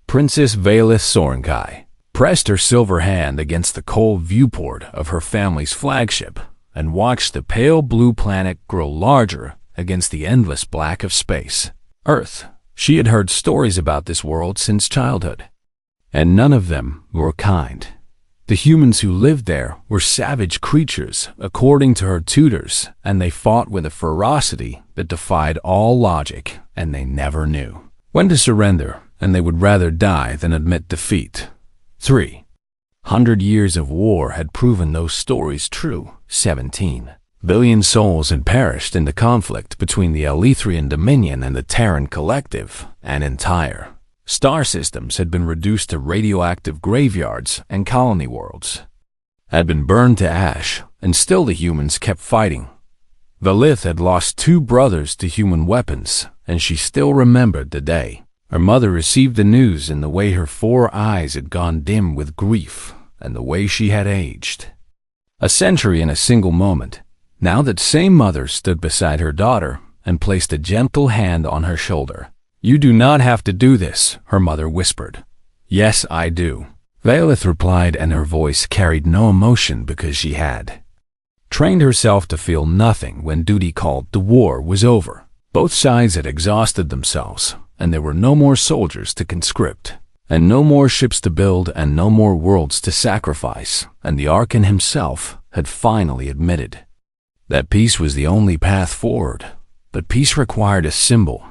Princess Valith Sorenkai pressed her silver hand against the cold viewport of her family's flagship and watched the pale blue planet grow larger against the endless black of space. Earth. She had heard stories about this world since childhood, and none of them were kind. The humans who lived there were savage creatures, according to her tutors, and they fought with a ferocity that defied all logic, and they never knew when to surrender, and they would rather die than admit defeat. 300 years of war had proven those stories true. 17 billion souls had perished in the conflict between the Elethrian Dominion and the Terran Collective, and entire star systems had been reduced to radioactive graveyards, and colony worlds had been burned to ash, and still the humans kept fighting. Valith had lost 2 brothers to human weapons, and she still remembered the day her mother received the news, and the way her 4 eyes had gone dim with grief, and the way she had aged. A century in a single moment. Now that same mother stood beside her daughter and placed a gentle hand on her shoulder. "You do not have to do this," her mother whispered. "Yes, I do," Valith replied, and her voice carried no emotion because she had trained herself to feel nothing when duty called. The war was over. Both sides had exhausted themselves, and there were no more soldiers to conscript, and no more ships to build, and no more worlds to sacrifice, and the Archon himself had finally admitted that peace was the only path forward. But peace required a symbol.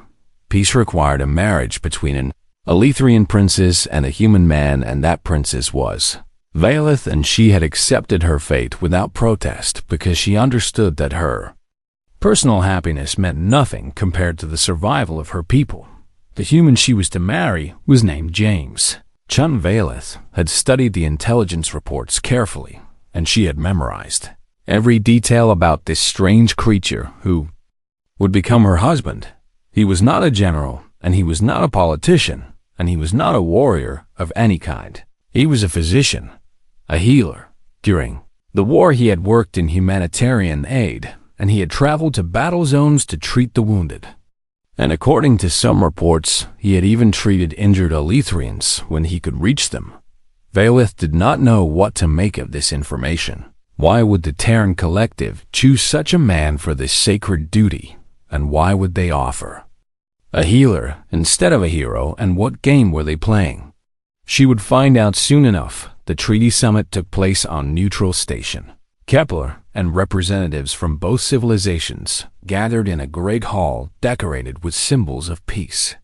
Peace required a marriage between an Elethrian princess and a human man, and that princess was Valith, and she had accepted her fate without protest because she understood that her personal happiness meant nothing compared to the survival of her people. The human she was to marry was named James. Chun Valith had studied the intelligence reports carefully, and she had memorized every detail about this strange creature who would become her husband. He was not a general, and he was not a politician, and he was not a warrior of any kind. He was a physician, a healer. During the war he had worked in humanitarian aid, and he had traveled to battle zones to treat the wounded. And according to some reports, he had even treated injured Elethrians when he could reach them. Valith did not know what to make of this information. Why would the Terran Collective choose such a man for this sacred duty, and why would they offer a healer instead of a hero, and what game were they playing? She would find out soon enough. The treaty summit took place on Neutral Station. Kepler and representatives from both civilizations gathered in a great hall decorated with symbols of peace.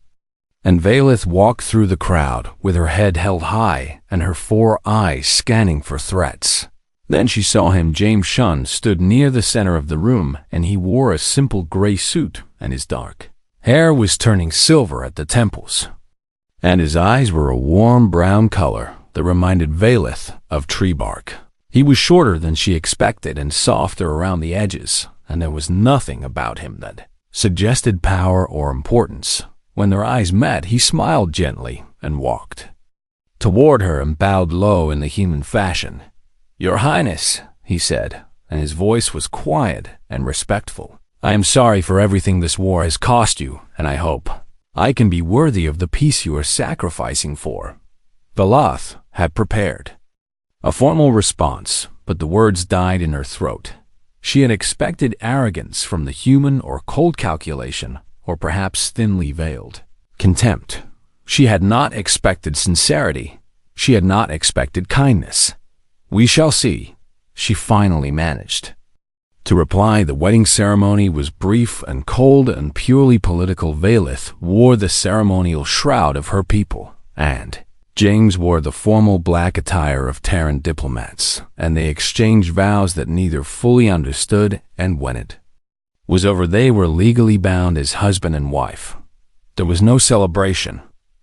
And Valith walked through the crowd with her head held high and her 4 eyes scanning for threats. Then she saw him. James Shun stood near the center of the room, and he wore a simple gray suit, and his dark hair was turning silver at the temples, and his eyes were a warm brown color that reminded Valith of tree bark. He was shorter than she expected and softer around the edges, and there was nothing about him that suggested power or importance. When their eyes met, he smiled gently and walked toward her and bowed low in the human fashion. "Your Highness," he said, and his voice was quiet and respectful. "I am sorry for everything this war has cost you, and I hope I can be worthy of the peace you are sacrificing for." Valith had prepared a formal response, but the words died in her throat. She had expected arrogance from the human, or cold calculation, or perhaps thinly veiled contempt. She had not expected sincerity. She had not expected kindness. "We shall see," she finally managed to reply. The wedding ceremony was brief and cold and purely political. Valith wore the ceremonial shroud of her people, and James wore the formal black attire of Terran diplomats, and they exchanged vows that neither fully understood, and when it was over they were legally bound as husband and wife. There was no celebration.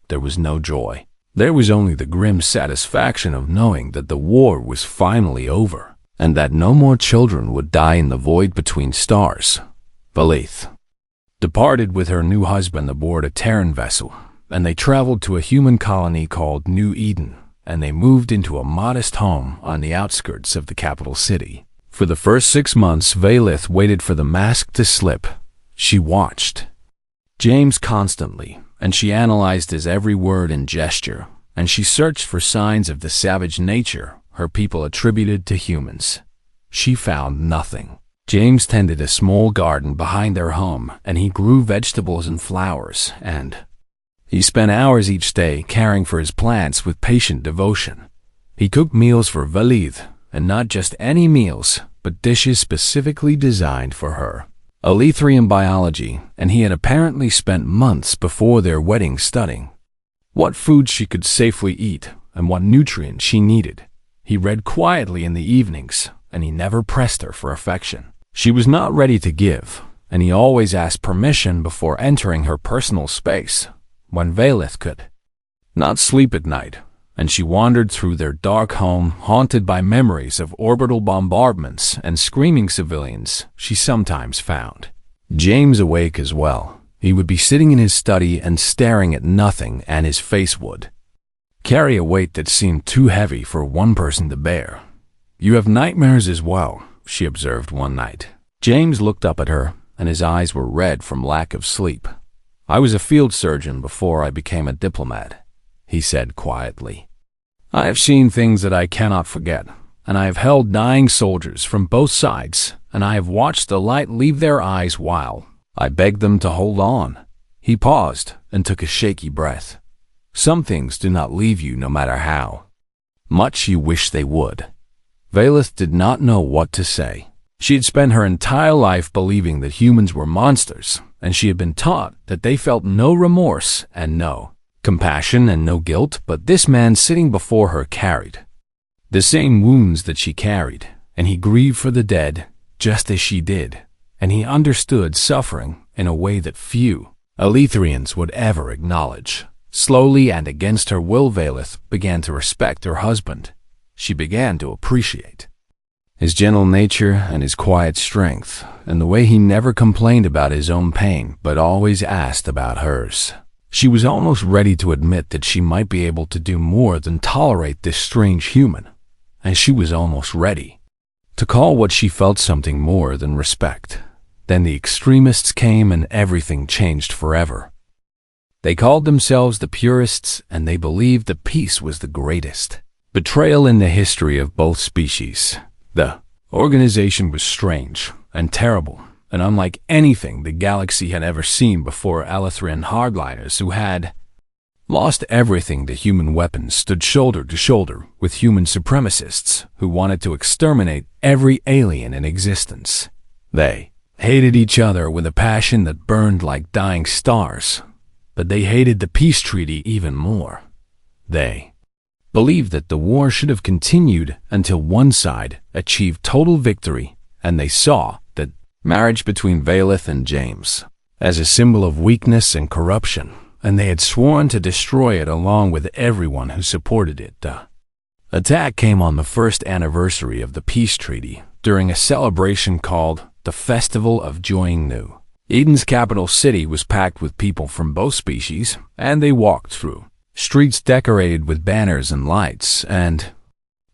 There was no joy. There was only the grim satisfaction of knowing that the war was finally over, and that no more children would die in the void between stars. Valith departed with her new husband aboard a Terran vessel, and they traveled to a human colony called New Eden, and they moved into a modest home on the outskirts of the capital city. For the first 6 months, Valith waited for the mask to slip. She watched James constantly, and she analyzed his every word and gesture, and she searched for signs of the savage nature her people attributed to humans. She found nothing. James tended a small garden behind their home, and he grew vegetables and flowers, and he spent hours each day caring for his plants with patient devotion. He cooked meals for Valide, and not just any meals, but dishes specifically designed for her. Alethrian biology, and he had apparently spent months before their wedding studying what food she could safely eat and what nutrients she needed. He read quietly in the evenings, and he never pressed her for affection. She was not ready to give, and he always asked permission before entering her personal space, when Valith could not sleep at night, and she wandered through their dark home, haunted by memories of orbital bombardments and screaming civilians she sometimes found. James awake as well. He would be sitting in his study and staring at nothing, and his face would carry a weight that seemed too heavy for one person to bear. "You have nightmares as well," she observed one night. James looked up at her, and his eyes were red from lack of sleep. "I was a field surgeon before I became a diplomat," he said quietly. "I have seen things that I cannot forget, and I have held dying soldiers from both sides, and I have watched the light leave their eyes while I begged them to hold on." He paused and took a shaky breath. "Some things do not leave you no matter how much you wish they would." Valith did not know what to say. She had spent her entire life believing that humans were monsters, and she had been taught that they felt no remorse and no compassion and no guilt, but this man sitting before her carried the same wounds that she carried, and he grieved for the dead just as she did, and he understood suffering in a way that few Alethrians would ever acknowledge. Slowly and against her will, Valith began to respect her husband. She began to appreciate his gentle nature and his quiet strength, and the way he never complained about his own pain but always asked about hers. She was almost ready to admit that she might be able to do more than tolerate this strange human, and she was almost ready to call what she felt something more than respect. Then the extremists came and everything changed forever. They called themselves the Purists, and they believed that peace was the greatest betrayal in the history of both species. The organization was strange and terrible, and unlike anything the galaxy had ever seen before. Alethrian hardliners who had lost everything to human weapons stood shoulder to shoulder with human supremacists who wanted to exterminate every alien in existence. They hated each other with a passion that burned like dying stars, but they hated the peace treaty even more. They believed that the war should have continued until one side achieved total victory, and they saw that marriage between Valith and James as a symbol of weakness and corruption, and they had sworn to destroy it along with everyone who supported it. The attack came on the first anniversary of the peace treaty during a celebration called the Festival of Joying New. Eden's capital city was packed with people from both species, and they walked through streets decorated with banners and lights, and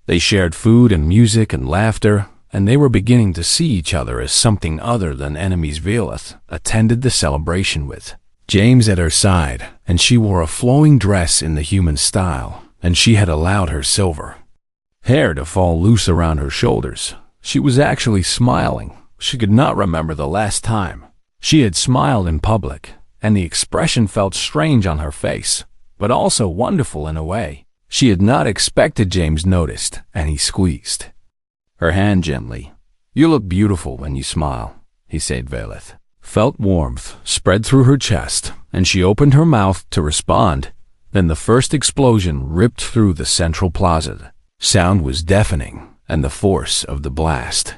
they shared food and music and laughter, and they were beginning to see each other as something other than enemies. Valith attended the celebration with James at her side, and she wore a flowing dress in the human style, and she had allowed her silver hair to fall loose around her shoulders. She was actually smiling. She could not remember the last time she had smiled in public, and the expression felt strange on her face, but also wonderful in a way. She had not expected James noticed, and he squeezed her hand gently. "You look beautiful when you smile," he said. Valith felt warmth spread through her chest, and she opened her mouth to respond. Then the first explosion ripped through the central plaza. Sound was deafening, and the force of the blast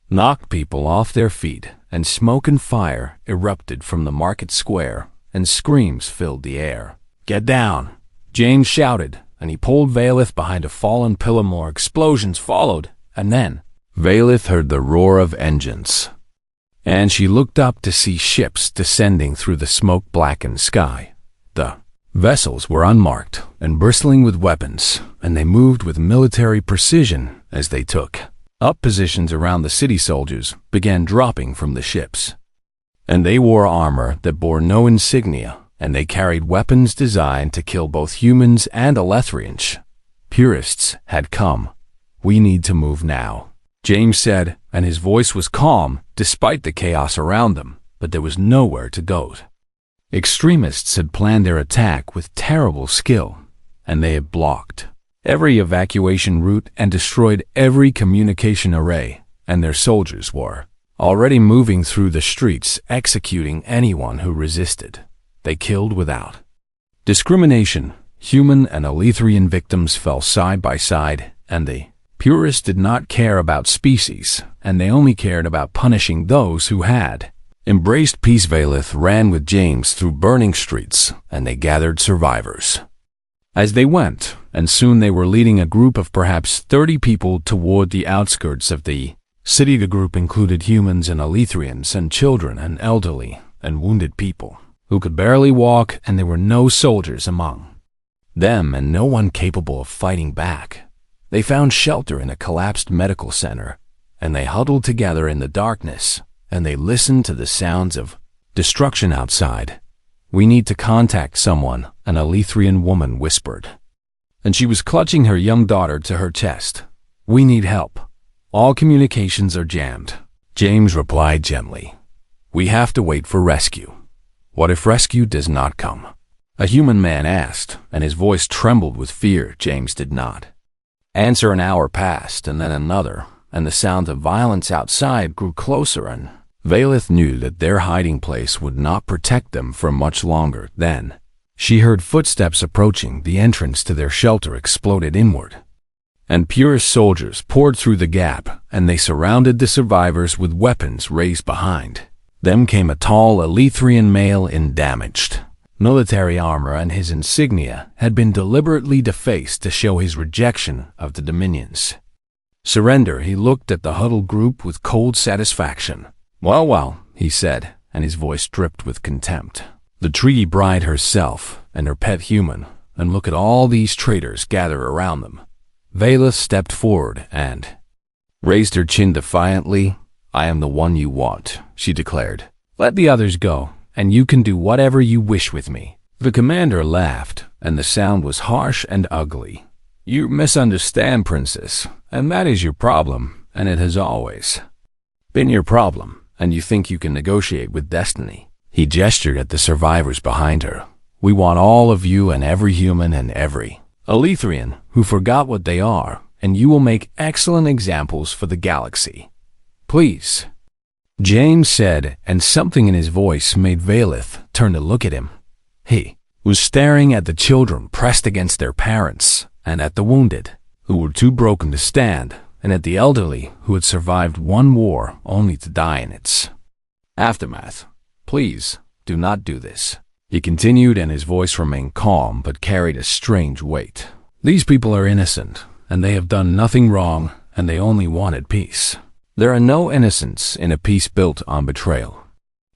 knocked people off their feet, and smoke and fire erupted from the market square, and screams filled the air. "Get down!" James shouted, and he pulled Valith behind a fallen pillar. More explosions followed, and then Valith heard the roar of engines, and she looked up to see ships descending through the smoke-blackened sky. The vessels were unmarked and bristling with weapons, and they moved with military precision as they took up positions around the city. Soldiers began dropping from the ships, and they wore armor that bore no insignia and they carried weapons designed to kill both humans and Elethrians. Purists had come. We need to move now, James said, and his voice was calm despite the chaos around them, but there was nowhere to go. Extremists had planned their attack with terrible skill, and they had blocked every evacuation route and destroyed every communication array, and their soldiers were already moving through the streets, executing anyone who resisted. They killed without discrimination. Human and Elethrian victims fell side by side, and the purists did not care about species, and they only cared about punishing those who had embraced peace. Valith ran with James through burning streets, and they gathered survivors as they went, and soon they were leading a group of perhaps 30 people toward the outskirts of the city. The group included humans and Elethrians and children and elderly and wounded people who could barely walk, and there were no soldiers among them and no one capable of fighting back. They found shelter in a collapsed medical center, and they huddled together in the darkness, and they listened to the sounds of destruction outside. We need to contact someone, an Elethrian woman whispered, and she was clutching her young daughter to her chest. We need help. All communications are jammed. James replied gently. We have to wait for rescue. What if rescue does not come? A human man asked, and his voice trembled with fear. James did not answer. An hour passed, and then another, and the sound of violence outside grew closer, and Valith knew that their hiding place would not protect them for much longer. Then she heard footsteps approaching. The entrance to their shelter exploded inward, and Purist soldiers poured through the gap, and they surrounded the survivors with weapons raised behind them. Came a tall Elethrian male in damaged military armor, and his insignia had been deliberately defaced to show his rejection of the Dominion's surrender. He looked at the huddled group with cold satisfaction. Well, he said, and his voice dripped with contempt. The treaty bride herself and her pet human, and look at all these traitors gather around them. Valith stepped forward and raised her chin defiantly. I am the one you want, she declared. Let the others go, and you can do whatever you wish with me. The commander laughed, and the sound was harsh and ugly. You misunderstand, princess, and that is your problem, and it has always been your problem. And you think you can negotiate with destiny. He gestured at the survivors behind her. We want all of you and every human and every Elethrian who forgot what they are, and you will make excellent examples for the galaxy. Please, James said, and something in his voice made Valith turn to look at him. He was staring at the children pressed against their parents, and at the wounded, who were too broken to stand, and at the elderly who had survived one war only to die in its aftermath. Please, do not do this, he continued, and his voice remained calm but carried a strange weight. These people are innocent, and they have done nothing wrong, and they only wanted peace. There are no innocents in a peace built on betrayal.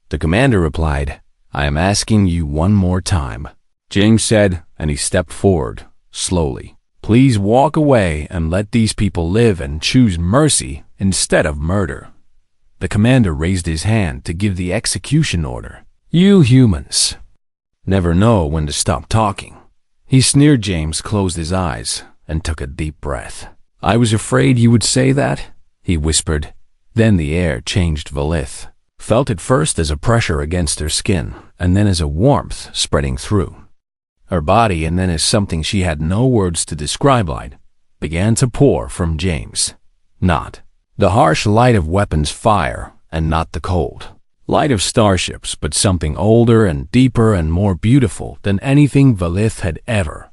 The commander replied, I am asking you one more time, James said, and he stepped forward, slowly. Please walk away and let these people live and choose mercy instead of murder. The commander raised his hand to give the execution order. You humans never know when to stop talking. He sneered. James closed his eyes and took a deep breath. I was afraid you would say that, he whispered. Then the air changed. Valith felt it first as a pressure against her skin, and then as a warmth spreading through her body, and then as something she had no words to describe. Light began to pour from James. Not the harsh light of weapons fire, and not the cold light of starships, but something older and deeper and more beautiful than anything Valith had ever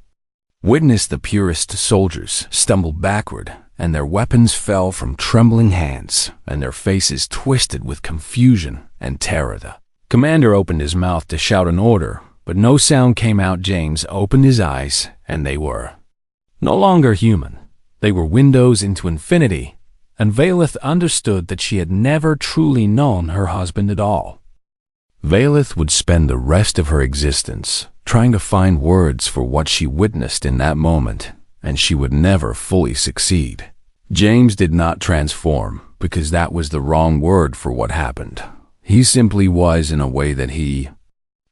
witnessed. The purest soldiers stumbled backward, and their weapons fell from trembling hands, and their faces twisted with confusion and terror. The commander opened his mouth to shout an order, but no sound came out. James opened his eyes, and they were no longer human. They were windows into infinity, and Valith understood that she had never truly known her husband at all. Valith would spend the rest of her existence trying to find words for what she witnessed in that moment, and she would never fully succeed. James did not transform, because that was the wrong word for what happened. He simply was, in a way that he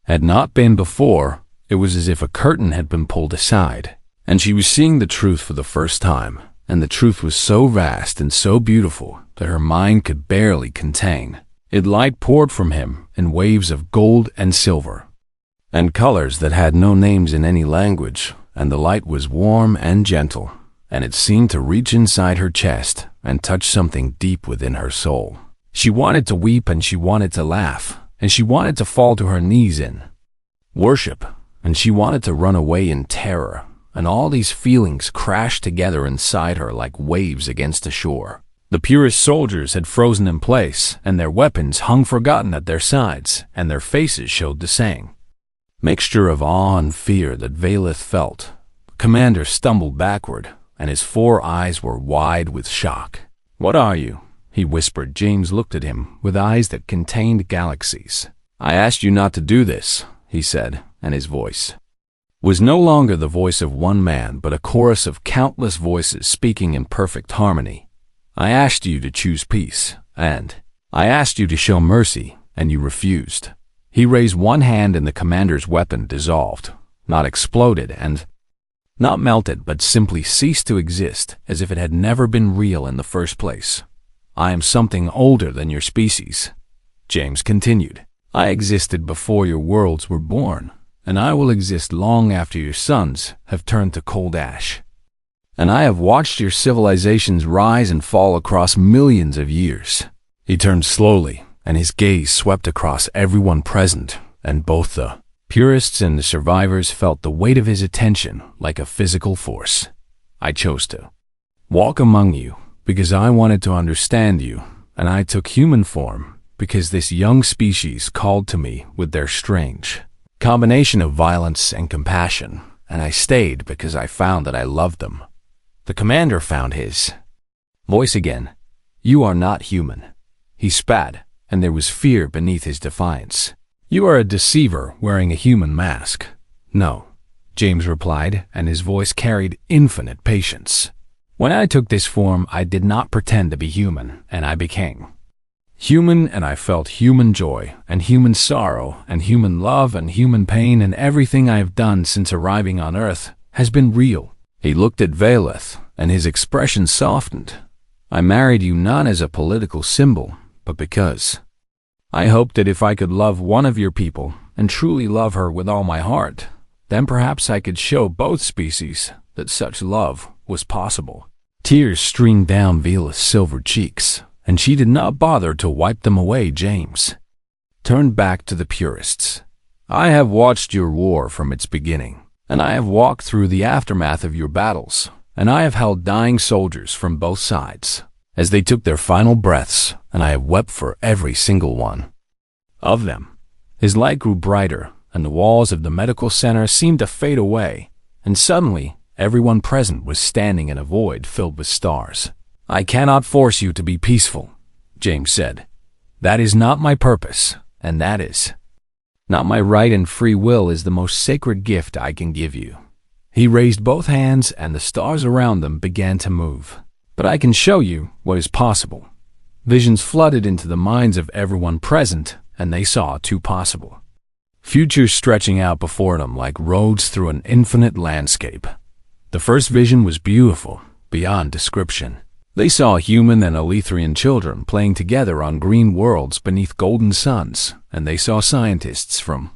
had not been before. It was as if a curtain had been pulled aside, and she was seeing the truth for the first time, and the truth was so vast and so beautiful that her mind could barely contain. Light poured from him in waves of gold and silver, and colors that had no names in any language, and the light was warm and gentle, and it seemed to reach inside her chest and touch something deep within her soul. She wanted to weep, and she wanted to laugh, and she wanted to fall to her knees in worship, and she wanted to run away in terror, and all these feelings crashed together inside her like waves against the shore. The purest soldiers had frozen in place, and their weapons hung forgotten at their sides, and their faces showed the same mixture of awe and fear that Valeth felt. The commander stumbled backward, and his 4 eyes were wide with shock. "What are you?" he whispered. James looked at him with eyes that contained galaxies. "I asked you not to do this," he said, and his voice was no longer the voice of one man, but a chorus of countless voices speaking in perfect harmony. "I asked you to choose peace, and I asked you to show mercy, and you refused." He raised one hand, and the commander's weapon dissolved, not exploded and not melted, but simply ceased to exist, as if it had never been real in the first place. "I am something older than your species," James continued. "I existed before your worlds were born, and I will exist long after your sons have turned to cold ash. And I have watched your civilizations rise and fall across millions of years." He turned slowly, and his gaze swept across everyone present, and both the purists and the survivors felt the weight of his attention like a physical force. "I chose to walk among you because I wanted to understand you, and I took human form because this young species called to me with their strange combination of violence and compassion, and I stayed because I found that I loved them." The commander found his voice again. "You are not human." He spat, and there was fear beneath his defiance. "You are a deceiver wearing a human mask." "No," James replied, and his voice carried infinite patience. "When I took this form, I did not pretend to be human, and I became human, and I felt human joy, and human sorrow, and human love, and human pain, and everything I have done since arriving on Earth has been real." He looked at Valeth, and his expression softened. "I married you not as a political symbol, but because I hoped that if I could love one of your people and truly love her with all my heart, then perhaps I could show both species that such love was possible." Tears streamed down Valeth's silver cheeks, and she did not bother to wipe them away. James turned back to the purists. "I have watched your war from its beginning, and I have walked through the aftermath of your battles, and I have held dying soldiers from both sides as they took their final breaths, and I have wept for every single one of them." His light grew brighter, and the walls of the medical center seemed to fade away, and suddenly everyone present was standing in a void filled with stars. "I cannot force you to be peaceful," James said. "That is not my purpose, and that is not my right, and free will is the most sacred gift I can give you." He raised both hands, and the stars around them began to move. "But I can show you what is possible." Visions flooded into the minds of everyone present, and they saw 2 possible futures stretching out before them like roads through an infinite landscape. The first vision was beautiful, beyond description. They saw human and Elethrian children playing together on green worlds beneath golden suns, and they saw scientists from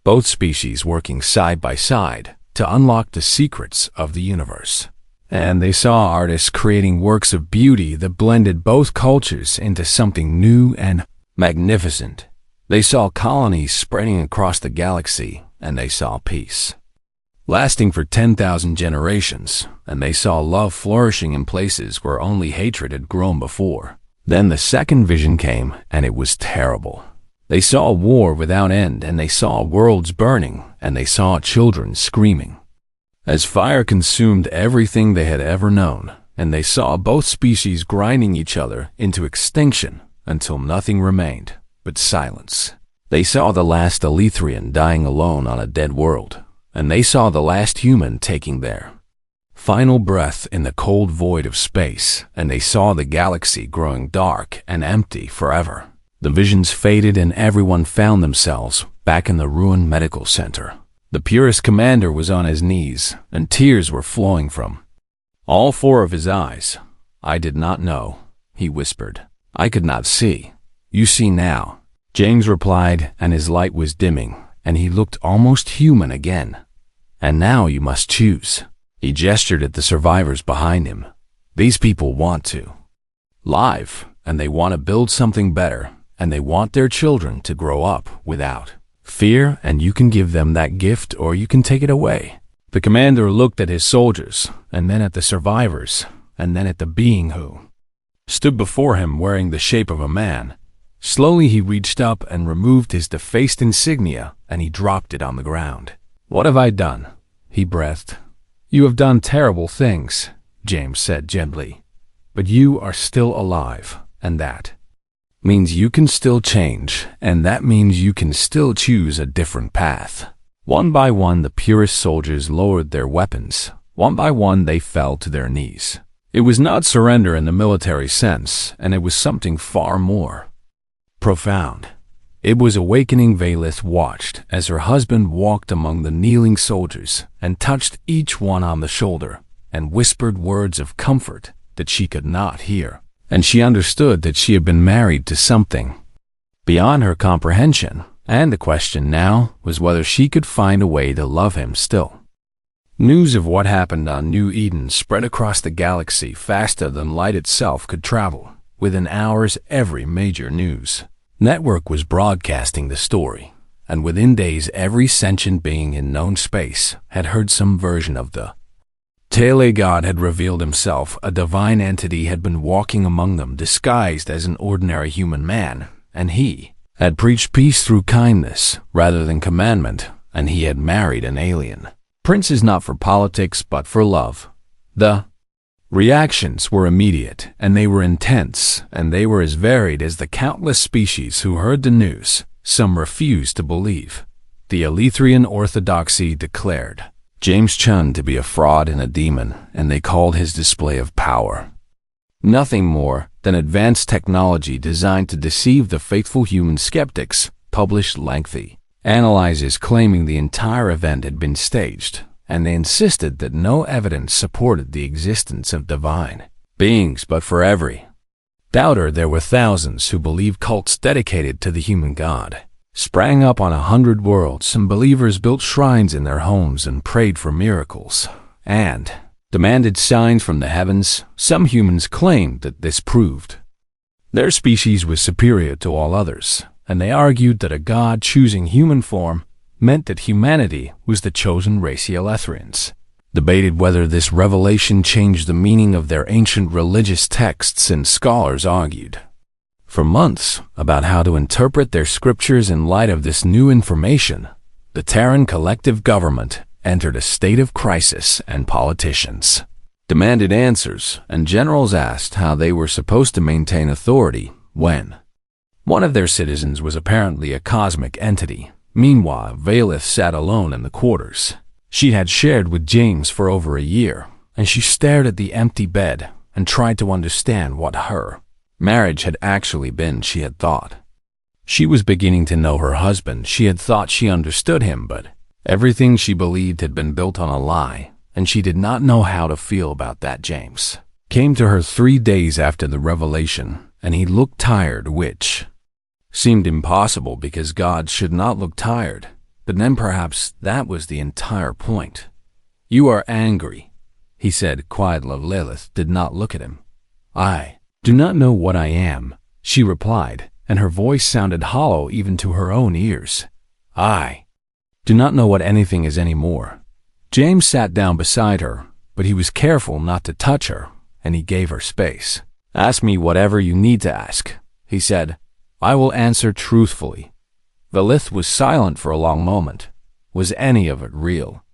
both species working side by side to unlock the secrets of the universe. And they saw artists creating works of beauty that blended both cultures into something new and magnificent. They saw colonies spreading across the galaxy, and they saw peace lasting for 10,000 generations, and they saw love flourishing in places where only hatred had grown before. Then the second vision came, and it was terrible. They saw war without end, and they saw worlds burning, and they saw children screaming as fire consumed everything they had ever known, and they saw both species grinding each other into extinction until nothing remained but silence. They saw the last Elethrian dying alone on a dead world, and they saw the last human taking their final breath in the cold void of space, and they saw the galaxy growing dark and empty forever. The visions faded, and everyone found themselves back in the ruined medical center. The Purist commander was on his knees, and tears were flowing from all four of his eyes. "I did not know," he whispered. "I could not see. You see now." James replied, and his light was dimming, and he looked almost human again. "And now you must choose." He gestured at the survivors behind him. "These people want to live, and they want to build something better, and they want their children to grow up without fear, and you can give them that gift or you can take it away." The commander looked at his soldiers, and then at the survivors, and then at the being who stood before him wearing the shape of a man. Slowly he reached up and removed his defaced insignia, and he dropped it on the ground. "What have I done?" he breathed. "You have done terrible things," James said gently. "But you are still alive, and that means you can still change, and that means you can still choose a different path." One by one, the Purist soldiers lowered their weapons. One by one, they fell to their knees. It was not surrender in the military sense, and it was something far more profound. It was awakening. Valith watched as her husband walked among the kneeling soldiers and touched each one on the shoulder and whispered words of comfort that she could not hear. And she understood that she had been married to something beyond her comprehension, and the question now was whether she could find a way to love him still. News of what happened on New Eden spread across the galaxy faster than light itself could travel. Within hours, every major news network was broadcasting the story, and within days, every sentient being in known space had heard some version of the tale. A god had revealed himself. A divine entity had been walking among them disguised as an ordinary human man, and he had preached peace through kindness rather than commandment, and he had married an alien. Princes not for politics but for love. The reactions were immediate, and they were intense, and they were as varied as the countless species who heard the news. Some refused to believe. The Elethrian Orthodoxy declared James Chun to be a fraud and a demon, and they called his display of power nothing more than advanced technology designed to deceive the faithful human skeptics. Published lengthy analyses claiming the entire event had been staged, and they insisted that no evidence supported the existence of divine beings. But for every doubter, there were thousands who believed. Cults dedicated to the human god sprang up on 100 worlds, and believers built shrines in their homes and prayed for miracles and demanded signs from the heavens. Some humans claimed that this proved their species was superior to all others, and they argued that a god choosing human form meant that humanity was the chosen race. The Elethrians debated whether this revelation changed the meaning of their ancient religious texts, and scholars argued for months about how to interpret their scriptures in light of this new information. The Terran collective government entered a state of crisis, and politicians demanded answers, and generals asked how they were supposed to maintain authority when one of their citizens was apparently a cosmic entity. Meanwhile, Valith sat alone in the quarters she had shared with James for over a year, and she stared at the empty bed and tried to understand what her marriage had actually been. She had thought she was beginning to know her husband. She had thought she understood him, but everything she believed had been built on a lie, and she did not know how to feel about that. James came to her 3 days after the revelation, and he looked tired, which seemed impossible because gods should not look tired. But then perhaps that was the entire point. "You are angry," he said quietly. Lilith did not look at him. "I do not know what I am," she replied, and her voice sounded hollow even to her own ears. "I do not know what anything is anymore." James sat down beside her, but he was careful not to touch her, and he gave her space. "Ask me whatever you need to ask," he said. "I will answer truthfully." Valith was silent for a long moment. Was any of it real?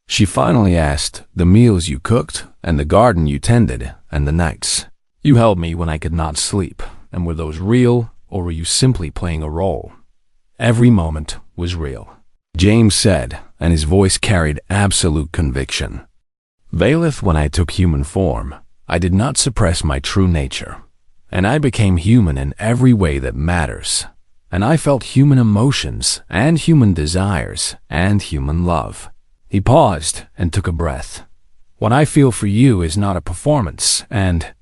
She finally asked, "The meals you cooked, and the garden you tended, and the nights you held me when I could not sleep, and were those real, or were you simply playing a role?" "Every moment was real," James said, and his voice carried absolute conviction. "Valith, when I took human form, I did not suppress my true nature, and I became human in every way that matters. and I felt human emotions and human desires and human love. He paused and took a breath. What I feel for you is not a performance, and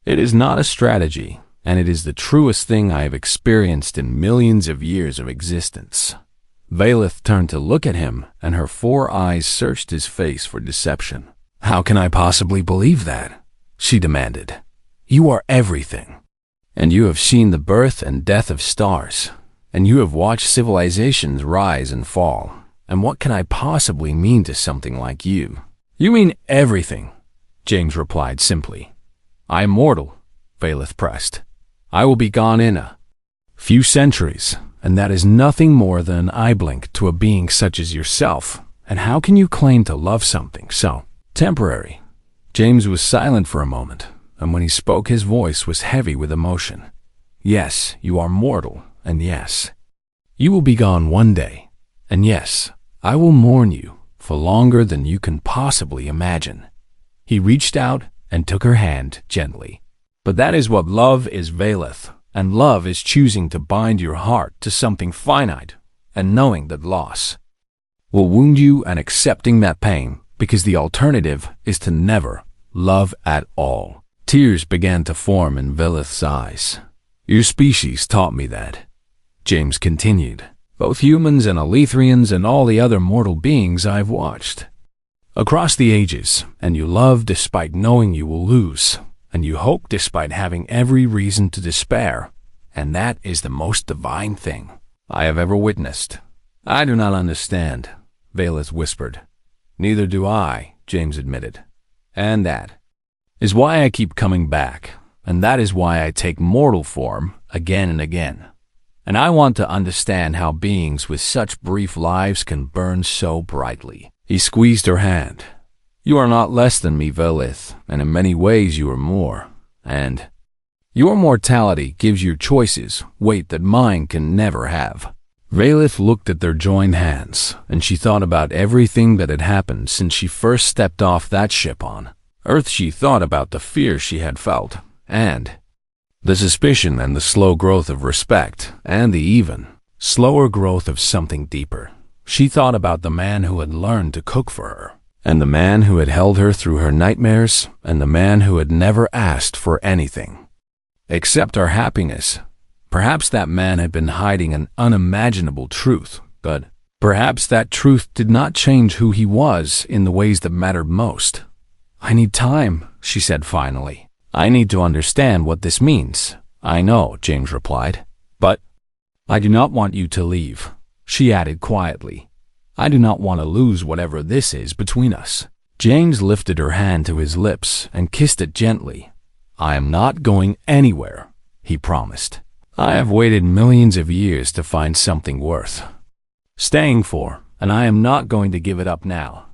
it is not a strategy, and it is the truest thing I have experienced in millions of years of existence. Valeth turned to look at him, and her 4 eyes searched his face for deception. How can I possibly believe that? She demanded. You are everything. And you have seen the birth and death of stars, and you have watched civilizations rise and fall. And what can I possibly mean to something like you? You mean everything, James replied simply. I am mortal, Valeth pressed. I will be gone in a few centuries, and that is nothing more than an eye blink to a being such as yourself. And how can you claim to love something so temporary? James was silent for a moment, and when he spoke his voice was heavy with emotion. Yes, you are mortal, and yes, you will be gone one day, and yes, I will mourn you for longer than you can possibly imagine. He reached out and took her hand gently. But that is what love is, Valeth, and love is choosing to bind your heart to something finite and knowing that loss will wound you and accepting that pain, because the alternative is to never love at all. Tears began to form in Valeth's eyes. Your species taught me that, James continued. Both humans and Alethrians and all the other mortal beings I've watched across the ages, and you love despite knowing you will lose, and you hope despite having every reason to despair, and that is the most divine thing I have ever witnessed. I do not understand, Valeth whispered. Neither do I, James admitted. And that is why I keep coming back, and that is why I take mortal form again and again. And I want to understand how beings with such brief lives can burn so brightly. He squeezed her hand. You are not less than me, Valeth, and in many ways you are more. And your mortality gives your choices weight that mine can never have. Valeth looked at their joined hands, and she thought about everything that had happened since she first stepped off that ship on Earth. She thought about the fear she had felt, and the suspicion, and the slow growth of respect, and the even slower growth of something deeper. She thought about the man who had learned to cook for her, and the man who had held her through her nightmares, and the man who had never asked for anything except our happiness. Perhaps that man had been hiding an unimaginable truth, but perhaps that truth did not change who he was in the ways that mattered most. I need time, she said finally. I need to understand what this means. I know, James replied, but I do not want you to leave, she added quietly. I do not want to lose whatever this is between us. James lifted her hand to his lips and kissed it gently. I am not going anywhere, he promised. I have waited millions of years to find something worth staying for, and I am not going to give it up now.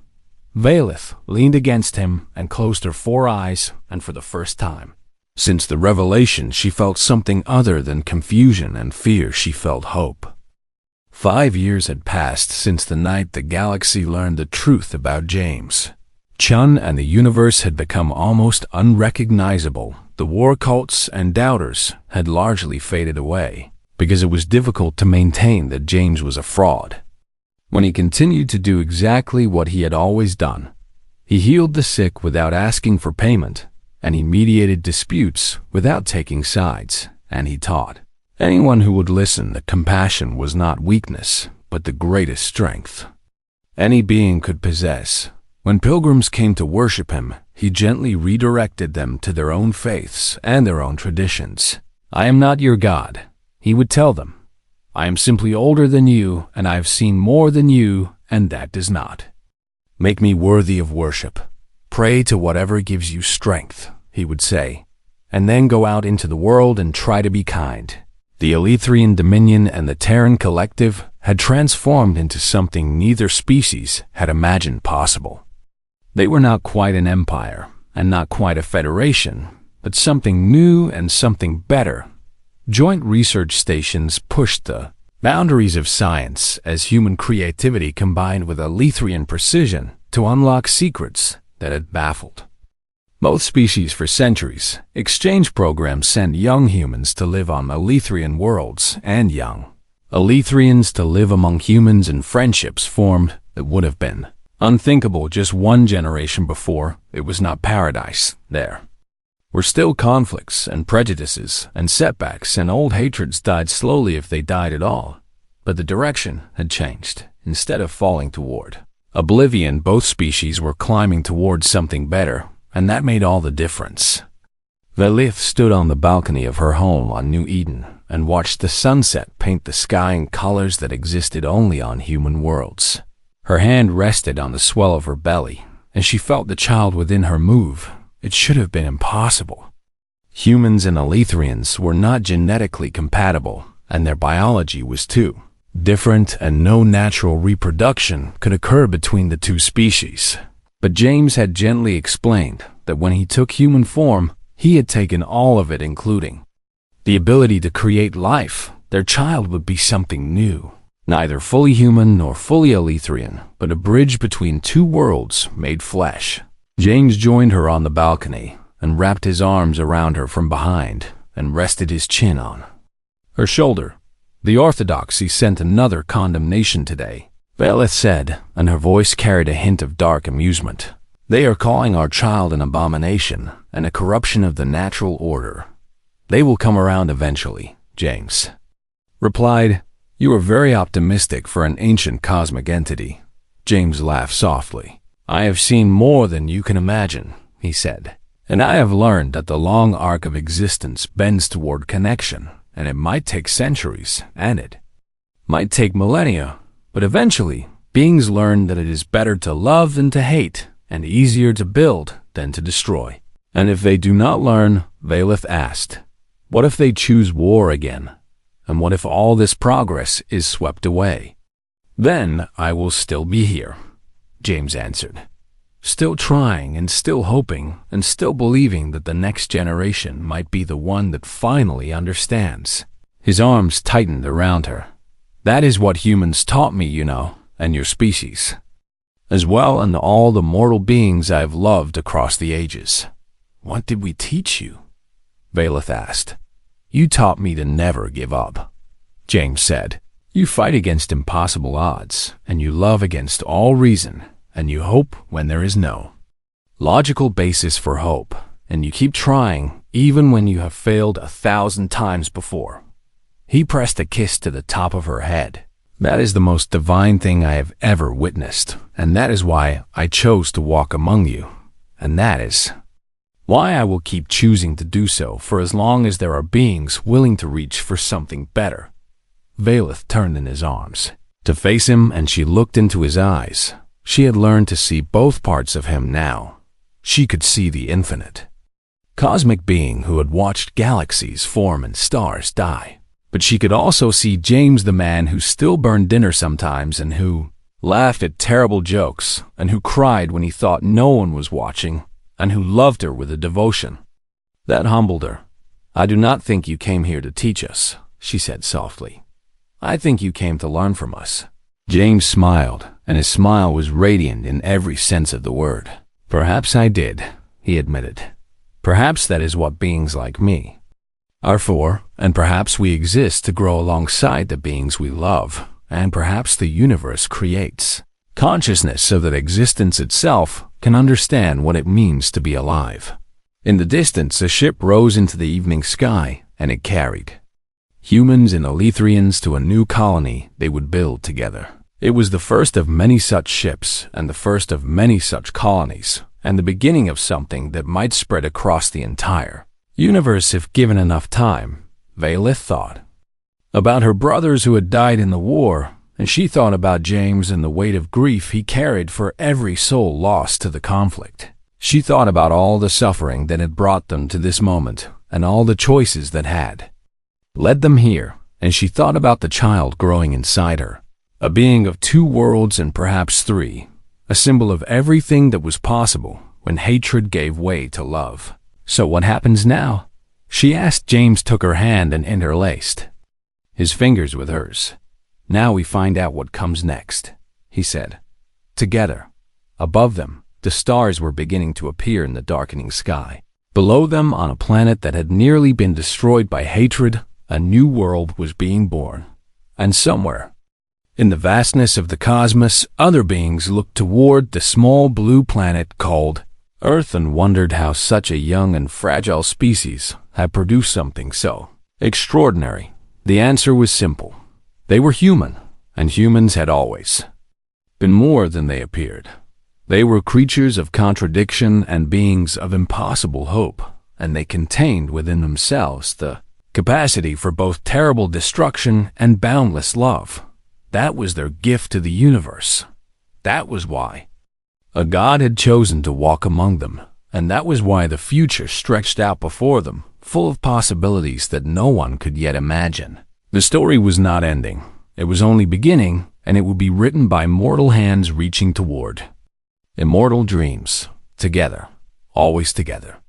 Valeth leaned against him and closed her 4 eyes, and for the first time since the revelation, she felt something other than confusion and fear. She felt hope. 5 years had passed since the night the galaxy learned the truth about James. Chun and the universe had become almost unrecognizable. The war cults and doubters had largely faded away, because it was difficult to maintain that James was a fraud. When he continued to do exactly what he had always done, he healed the sick without asking for payment, and he mediated disputes without taking sides, and he taught anyone who would listen that compassion was not weakness, but the greatest strength any being could possess. When pilgrims came to worship him, he gently redirected them to their own faiths and their own traditions. I am not your God, he would tell them. I am simply older than you, and I have seen more than you, and that does not make me worthy of worship. Pray to whatever gives you strength, he would say, and then go out into the world and try to be kind. The Alethrian Dominion and the Terran Collective had transformed into something neither species had imagined possible. They were not quite an empire, and not quite a federation, but something new and something better. Joint research stations pushed the boundaries of science as human creativity combined with Alethrian precision to unlock secrets that had baffled both species for centuries. Exchange programs sent young humans to live on Alethrian worlds and young Alethrians to live among humans and friendships formed that would have been unthinkable just one generation before. It was not paradise there. Were still conflicts and prejudices and setbacks, and old hatreds died slowly if they died at all. But the direction had changed. Instead of falling toward oblivion, both species were climbing towards something better, and that made all the difference. Velith stood on the balcony of her home on New Eden and watched the sunset paint the sky in colors that existed only on human worlds. Her hand rested on the swell of her belly, and she felt the child within her move. It should have been impossible. Humans and Alethrians were not genetically compatible, and their biology was too different, and no natural reproduction could occur between the two species. But James had gently explained that when he took human form, he had taken all of it, including the ability to create life. Their child would be something new, neither fully human nor fully Alethrian, but a bridge between two worlds made flesh. James joined her on the balcony and wrapped his arms around her from behind and rested his chin on her shoulder. The orthodoxy sent another condemnation today, Velith said, and her voice carried a hint of dark amusement. They are calling our child an abomination and a corruption of the natural order. They will come around eventually, James replied. You are very optimistic for an ancient cosmic entity. James laughed softly. I have seen more than you can imagine, he said, and I have learned that the long arc of existence bends toward connection. And it might take centuries, and it might take millennia, but eventually, beings learn that it is better to love than to hate, and easier to build than to destroy. And if they do not learn, Velith asked, what if they choose war again? And what if all this progress is swept away? Then I will still be here, James answered, still trying and still hoping and still believing that the next generation might be the one that finally understands. His arms tightened around her. That is what humans taught me, you know, and your species, as well, and all the mortal beings I have loved across the ages. What did we teach you? Velith asked. You taught me to never give up, James said. You fight against impossible odds, and you love against all reason, and you hope when there is no logical basis for hope, and you keep trying even when you have failed 1,000 times before. He pressed a kiss to the top of her head. That is the most divine thing I have ever witnessed, and that is why I chose to walk among you, and that is why I will keep choosing to do so for as long as there are beings willing to reach for something better. Velith turned in his arms to face him, and she looked into his eyes. She had learned to see both parts of him now. She could see the infinite cosmic being who had watched galaxies form and stars die. But she could also see James, the man who still burned dinner sometimes, and who laughed at terrible jokes, and who cried when he thought no one was watching, and who loved her with a devotion that humbled her. I do not think you came here to teach us, she said softly. I think you came to learn from us. James smiled, and his smile was radiant in every sense of the word. Perhaps I did, he admitted. Perhaps that is what beings like me are for, and perhaps we exist to grow alongside the beings we love, and perhaps the universe creates consciousness so that existence itself can understand what it means to be alive. In the distance, a ship rose into the evening sky, and it carried humans and Alethrians to a new colony they would build together. It was the first of many such ships, and the first of many such colonies, and the beginning of something that might spread across the entire universe if given enough time. Velith thought about her brothers who had died in the war, and she thought about James and the weight of grief he carried for every soul lost to the conflict. She thought about all the suffering that had brought them to this moment, and all the choices that had led them here, and she thought about the child growing inside her, a being of 2 worlds and perhaps 3, a symbol of everything that was possible when hatred gave way to love. So what happens now? She asked. James took her hand and interlaced his fingers with hers. Now we find out what comes next, he said. Together, above them, the stars were beginning to appear in the darkening sky. Below them, on a planet that had nearly been destroyed by hatred, a new world was being born. And somewhere, in the vastness of the cosmos, other beings looked toward the small blue planet called Earth and wondered how such a young and fragile species had produced something so extraordinary. The answer was simple. They were human, and humans had always been more than they appeared. They were creatures of contradiction and beings of impossible hope, and they contained within themselves the capacity for both terrible destruction and boundless love. That was their gift to the universe. That was why a god had chosen to walk among them, and that was why the future stretched out before them, full of possibilities that no one could yet imagine. The story was not ending. It was only beginning, and it would be written by mortal hands reaching toward immortal dreams. Together, always together.